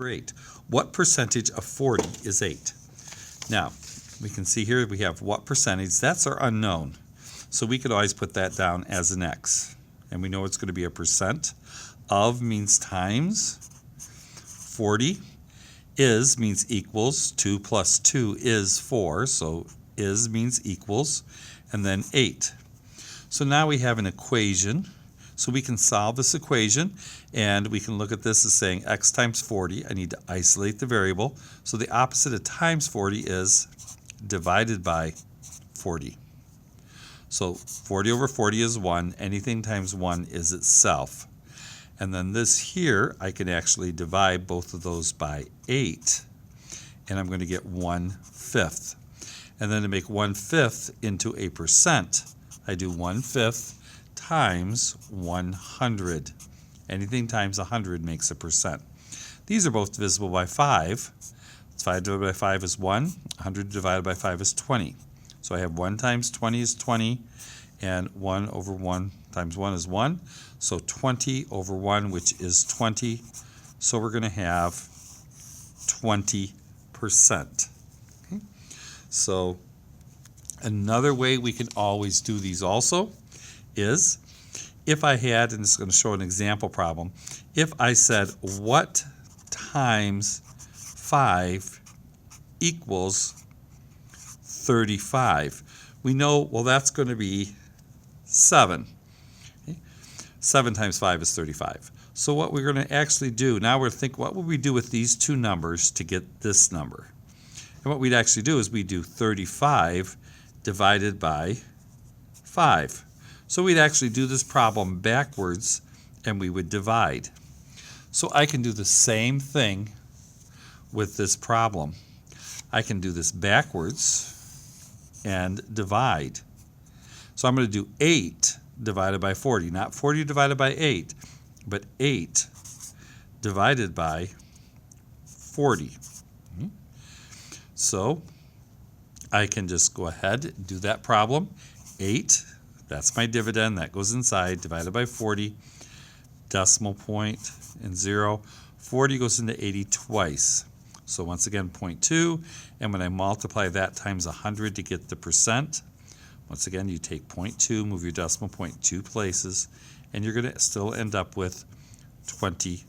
8. What percentage of 40 is 8? Now, we can see here we have what percentage. That's our unknown. So we could always put that down as an x. And we know it's going to be a percent. Of means times. 40 is means equals. 2 plus 2 is 4. So is means equals. And then 8. So now we have an equation. So we can solve this equation, and we can look at this as saying x times 40. I need to isolate the variable. So the opposite of times 40 is divided by 40. So 40 over 40 is 1. Anything times 1 is itself. And then this here, I can actually divide both of those by 8. And I'm going to get 1/5. And then to make 1/5 into a percent, I do 1/5 times 100. Anything times 100 makes a percent. These are both divisible by 5. 5 divided by 5 is 1. 100 divided by 5 is 20. So I have 1 times 20 is 20, and 1 over 1 times 1 is 1. So 20 over 1, which is 20. So we're going to have 20%. Okay? So another way we can always do these also is if I had, and this is going to show an example problem, if I said what times 5 equals 35, we know, well, that's going to be 7. Okay? 7 times 5 is 35. So what we're going to actually do, now we're thinking, what would we do with these two numbers to get this number? And what we'd actually do is we do 35 divided by 5. So we'd actually do this problem backwards, and we would divide. So I can do the same thing with this problem. I can do this backwards and divide. So I'm going to do 8 divided by 40. Not 40 divided by 8, but 8 divided by 40. So I can just go ahead and do that problem. 8. That's my dividend. That goes inside, divided by 40, decimal point and 0. 40 goes into 80 twice. So once again, 0.2. And when I multiply that times 100 to get the percent, once again, you take 0.2, move your decimal point 2 places, and you're going to still end up with 20%.